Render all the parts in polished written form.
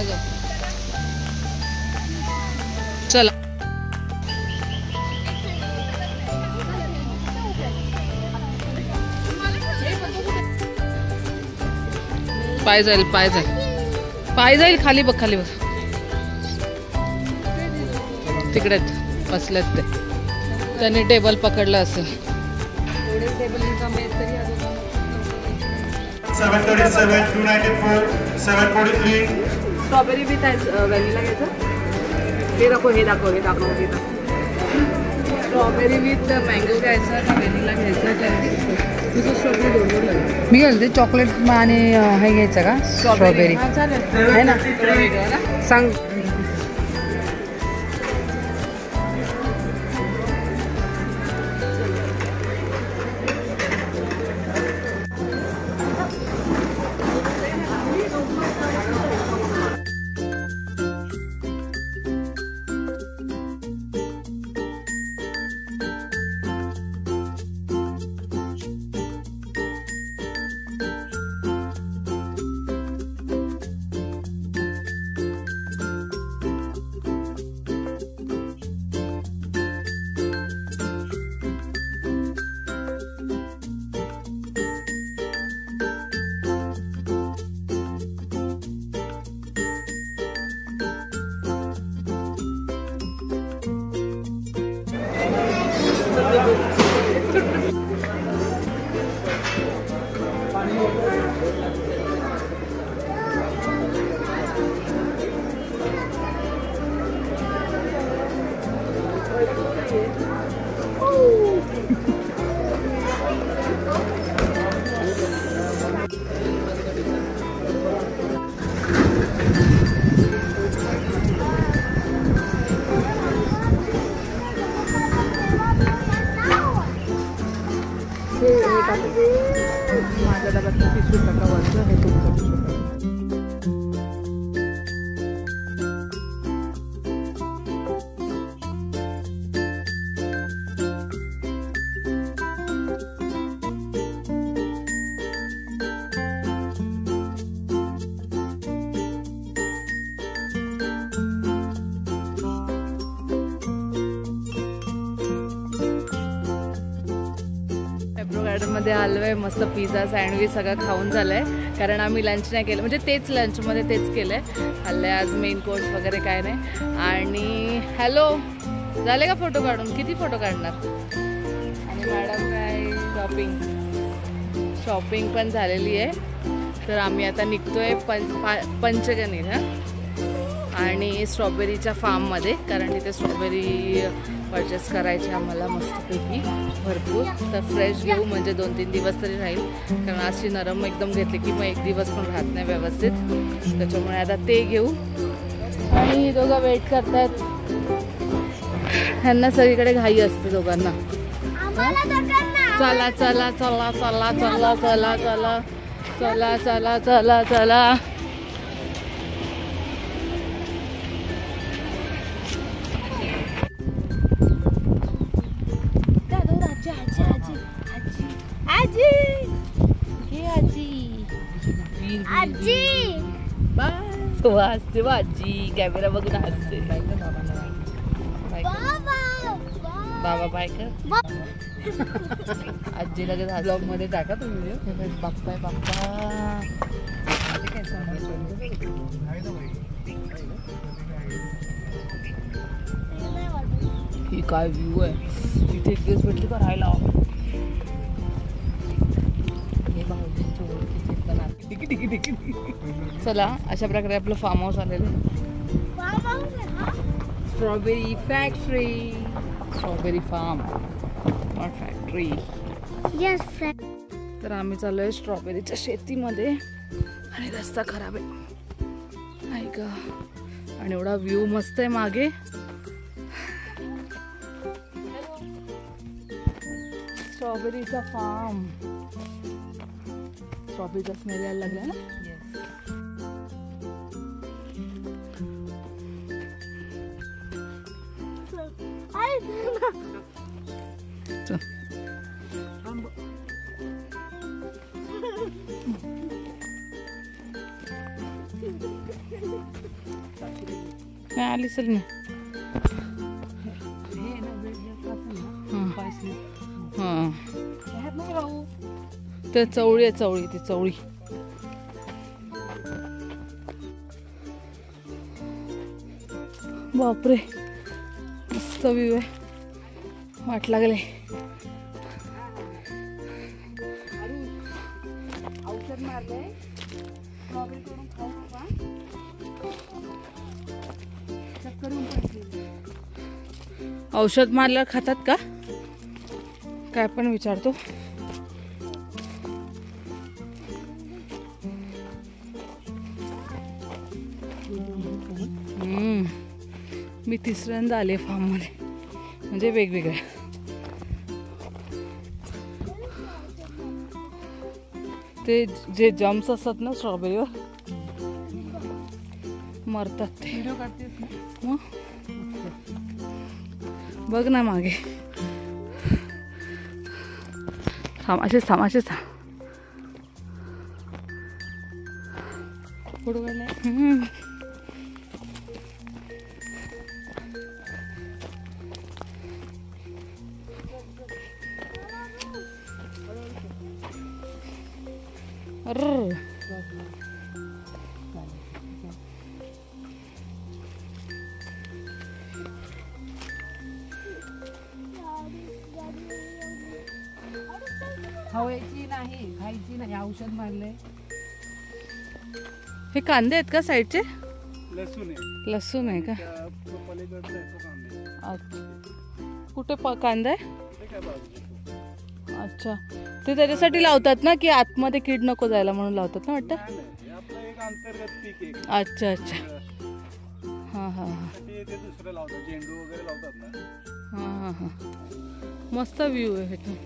ग चला पाय जाईल पाय जाईल पाय जाईल खाली बघ तिकडे बसलेत ते त्याने टेबल पकडलं असेल 737 294 743 स्ट्रॉबेरी विथ व्हॅनिला घ्यायचं हे दाखव स्ट्रॉबेरी विथ मँगो घ्यायचं का व्हॅनिला घ्यायचं तुझं स्ट्रॉबेरी दोन मी घालते चॉकलेट आणि हे घ्यायचं का स्ट्रॉबेरी आहे ना सांग माझ्या डब्यात 30% वरचं हे तुमचं मध्ये आलोय मस्त पिझ्झा सँडविच सगळं खाऊन झालंय कारण आम्ही लंच नाही केलं म्हणजे तेच लंचमध्ये तेच केलंय खाल्लंय आज मेन कोर्स वगैरे काय नाही आणि हॅलो झाले का फोटो काढून किती फोटो काढणार आणि मॅडम काय शॉपिंग पण झालेली आहे तर आम्ही आता निघतोय पंचगणीत आणि स्ट्रॉबेरीच्या फार्ममध्ये कारण तिथे स्ट्रॉबेरी परचेस करायची आम्हाला मस्तपैकी भरपूर तर फ्रेश घेऊ म्हणजे 2-3 दिवस तरी राहील कारण अशी नरम एकदम घेतली की मग एक दिवस पण राहत नाही व्यवस्थित त्याच्यामुळे आता ते घेऊ आणि दोघं वेट करतात ह्यांना सगळीकडे घाई असते दोघांना चला चला चला चला चला चला चला चला चला चला चला हसते आजी कॅमेरा बघून हसते बाबा बाय कर आजी लगेच ब्लॉग मध्ये टाका तुम्ही बाप्पा बाप्पा ही काय व्ह्यू आहे इथे एक दिवस भेटली का राहायला चला अशा प्रकारे आपलं फार्म हाऊस आलेलं strawberry factory strawberry farm not factory तर आम्ही चाललोय स्ट्रॉबेरीच्या शेतीमध्ये आणि रस्ता खराब आहे का आणि एवढा व्ह्यू मस्त आहे मागे स्ट्रॉबेरीचा फार्म स्ट्रॉबेरीचा स्मेल यायला लागला ना नाही आली चल मी. हां ते चवळी आहे, चवळी ती चवळी. बापरे मस्त व्ह्यू आहे, वाट लागले. औषध मारले स्ट्रॉबेरी करून खाऊ नका. चक्कर येऊन पडली. औषध मारल्यावर खातात का काय पण विचारतो. मी तिसऱ्यांदा आले फार्म मध्ये, म्हणजे वेगवेगळ्या. ते जे जम्स असतात ना स्ट्रॉबेरीवर मरतात ते. व्हिडिओ काढतेस ना? मग बघ ना मागे. थांब असेच थांब असेच थांब. खावायची नाही, खायची नाही, औषध मारले. हे कांदे आहेत का साईडचे? लसूण आहे. लसूण आहे का? तो पलीकडचा आहे तो कांदा आहे. अच्छा. कुठे कांदा आहे? ते काय बाजूला. अच्छा ते त्याच्यासाठी लावतात ना की आतमध्ये कीड नको जायला म्हणून लावतात ना वाटतं. नाही, नाही, हे आपलं एक अंतर्गत पीक आहे. अच्छा अच्छा. हां हां हां ते दुसरं लावतात, झेंडू वगैरे लावतात ना. हां हां हां मस्त व्ह्यू आहे इथून.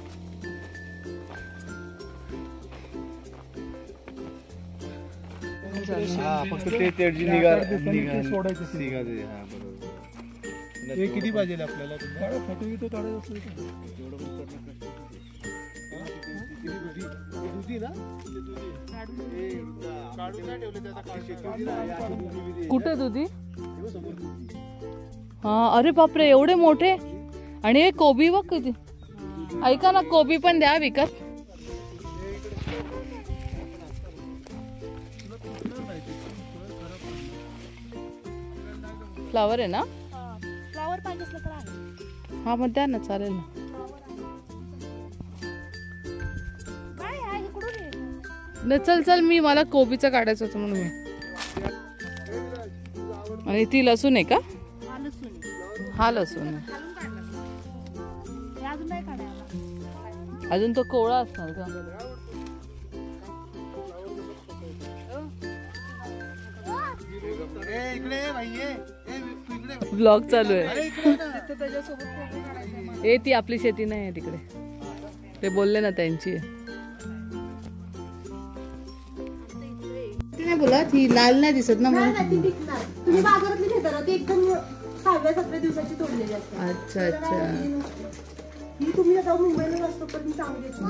फक्त ते तेडजी सोडायचं. हे किती पाहिजे आपल्याला? फोटो विटो काढायचं असेल कुठे दुधी? हा अरे बापरे एवढे मोठे. आणि हे कोबी बघ किती. ऐका ना कोबी पण द्या विकत. फ्लावर आहे ना? फ्लावर पाहिजे असलं तर आहे. हा मग द्या ना चालेल ना. काय आहे इकडून ये. नाही चल चल मी मला कोबीचं काढायचं होतं म्हणून मी. आणि ती लसूण आहे का? हा लसूण. हा लसूण आहे. घालून काढला. हे अजून नाही काढायला. अजून तो कोवळा असणार का? ब्लॉग चालू आहे. ए ती आपली शेती नाही आहे तिकडे. ते बोलले ना त्यांची आहे. नाही बोला ती लाल नाही दिसत ना म्हणून. तुम्ही बाजारातली घेता ना ती एकदम 6व्या-7व्या दिवसाची तोडलेली असते. अच्छा अच्छा. ही तुम्ही आता मुंबईला असतो पण ती चांगली असते.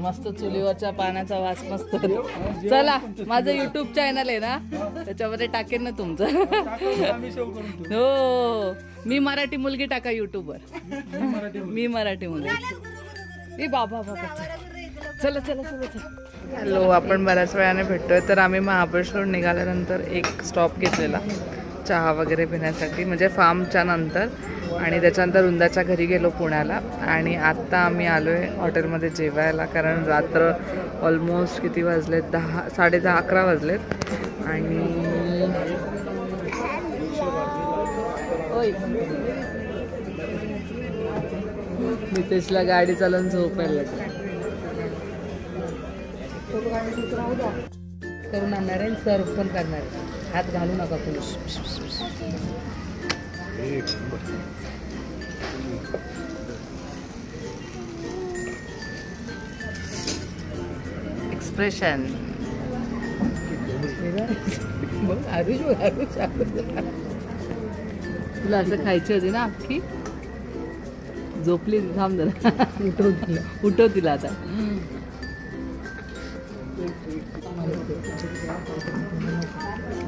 मस्त चुलीवरच्या पाण्याचा वास मस्त. चला माझं युट्यूब चॅनल आहे ना त्याच्यामध्ये टाकेन ना तुमचं. हो मी मराठी मुलगी टाका युट्यूबवर. मी मराठी मुलगी. ए बाबा बाबा चला चला चला चला. हॅलो आपण बऱ्याच वेळाने भेटतोय. तर आम्ही महाबळेश्वर निघाल्यानंतर एक स्टॉप घेतलेला चहा वगैरे पिण्यासाठी, म्हणजे फार्मच्या नंतर. आणि त्याच्यानंतर वृंदाच्या घरी गेलो पुण्याला. आणि आत्ता आम्ही आलो आहे हॉटेलमध्ये जेवायला, कारण रात्र ऑलमोस्ट किती वाजलेत 10 10:30 11 वाजलेत. आणि नितेशला गाडी चालवून झोपायला लागली. करून आणणार आहे, सर्व पण करणार आहे. हात घालू नका कोणी. एक्सप्रेशन तुला असं खायची होती ना अख्खी. झोपली थांब जरा. उठव तिला आता.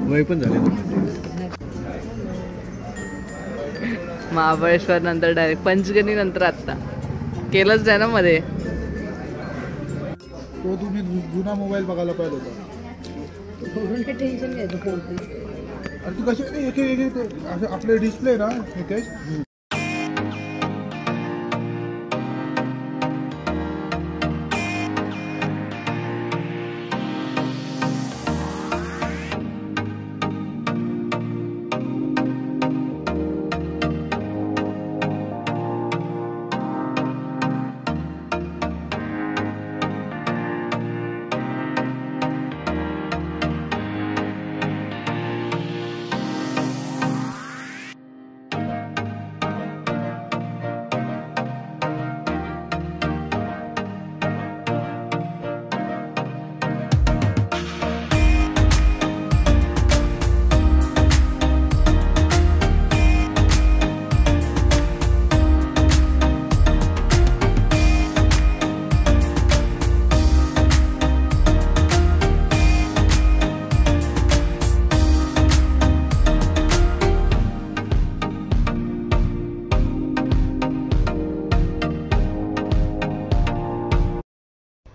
वय पण झाले. महाबळेश्वर नंतर डायरेक्ट पंचगणी नंतर आता केलंच नाही ना मध्ये. तो तुम्ही जुना मोबाईल बघायला पाहिजे होता. टेन्शन घ्यायचं पोहोचते. अरे तू कशी एक आपले डिस्प्ले ना Nitesh.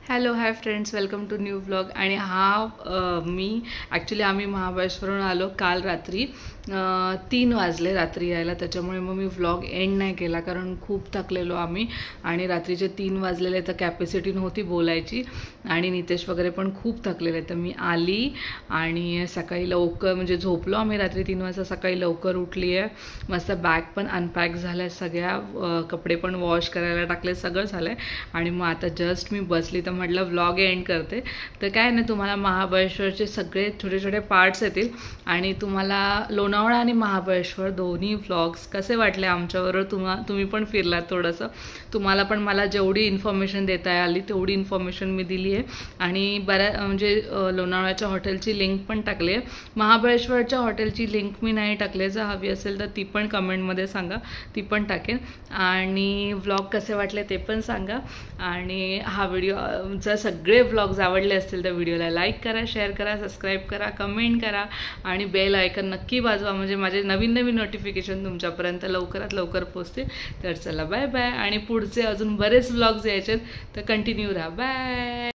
Hello hi friends, welcome to new vlog. आणि मी ॲक्च्युली आम्ही महाबळेश्वरहून आलो काल रात्री. 3 वाजले रात्री यायला, त्याच्यामुळे मग मी व्लॉग एंड नाही केला कारण खूप थकलेलो आम्ही. आणि रात्रीचे 3 वाजलेले तर कॅपॅसिटी नव्हती बोलायची. आणि नितेश वगैरे पण खूप थकलेले, तर मी आली आणि सकाळी लवकर म्हणजे झोपलो आम्ही रात्री 3 वाजता. सकाळी लवकर उठली आहे, मस्त बॅग पण अनपॅक झाल्या सगळ्या, कपडे पण वॉश करायला टाकले, सगळं झालं आहे. आणि मग आता जस्ट मी बसली तर म्हटलं व्लॉग एंड करते. तर काय नाही, तुम्हाला महाबळेश्वरचे सगळे छोटे छोटे पार्ट्स येतील आणि तुम्हाला लोणावळा आणि महाबळेश्वर दोन्ही व्लॉग्स कसे वाटले आमच्याबरोबर. तुम्ही पण फिरलात थोडंसं, तुम्हाला पण मला जेवढी इन्फॉर्मेशन देता आली तेवढी इन्फॉर्मेशन मी दिली आहे. आणि म्हणजे लोणावळ्याच्या हॉटेलची लिंक पण टाकली आहे. महाबळेश्वरच्या हॉटेलची लिंक मी नाही टाकली, जर हवी असेल तर ती पण कमेंटमध्ये सांगा, ती पण टाकेन. आणि व्लॉग कसे वाटले ते पण सांगा. आणि हा व्हिडिओ जर सगळे व्लॉग्स आवडले असतील तर व्हिडिओला लाईक करा, शेअर करा, सबस्क्राईब करा, कमेंट करा आणि बेल आयकन नक्की वाजवा, म्हणजे माझे नवीन नवीन नोटिफिकेशन तुमच्यापर्यंत लवकरात लवकर पोहोचते. तर चला बाय बाय. आणि पुढचे अजून बरेच व्लॉग्स यायचे तर कंटिन्यू राहा. बाय.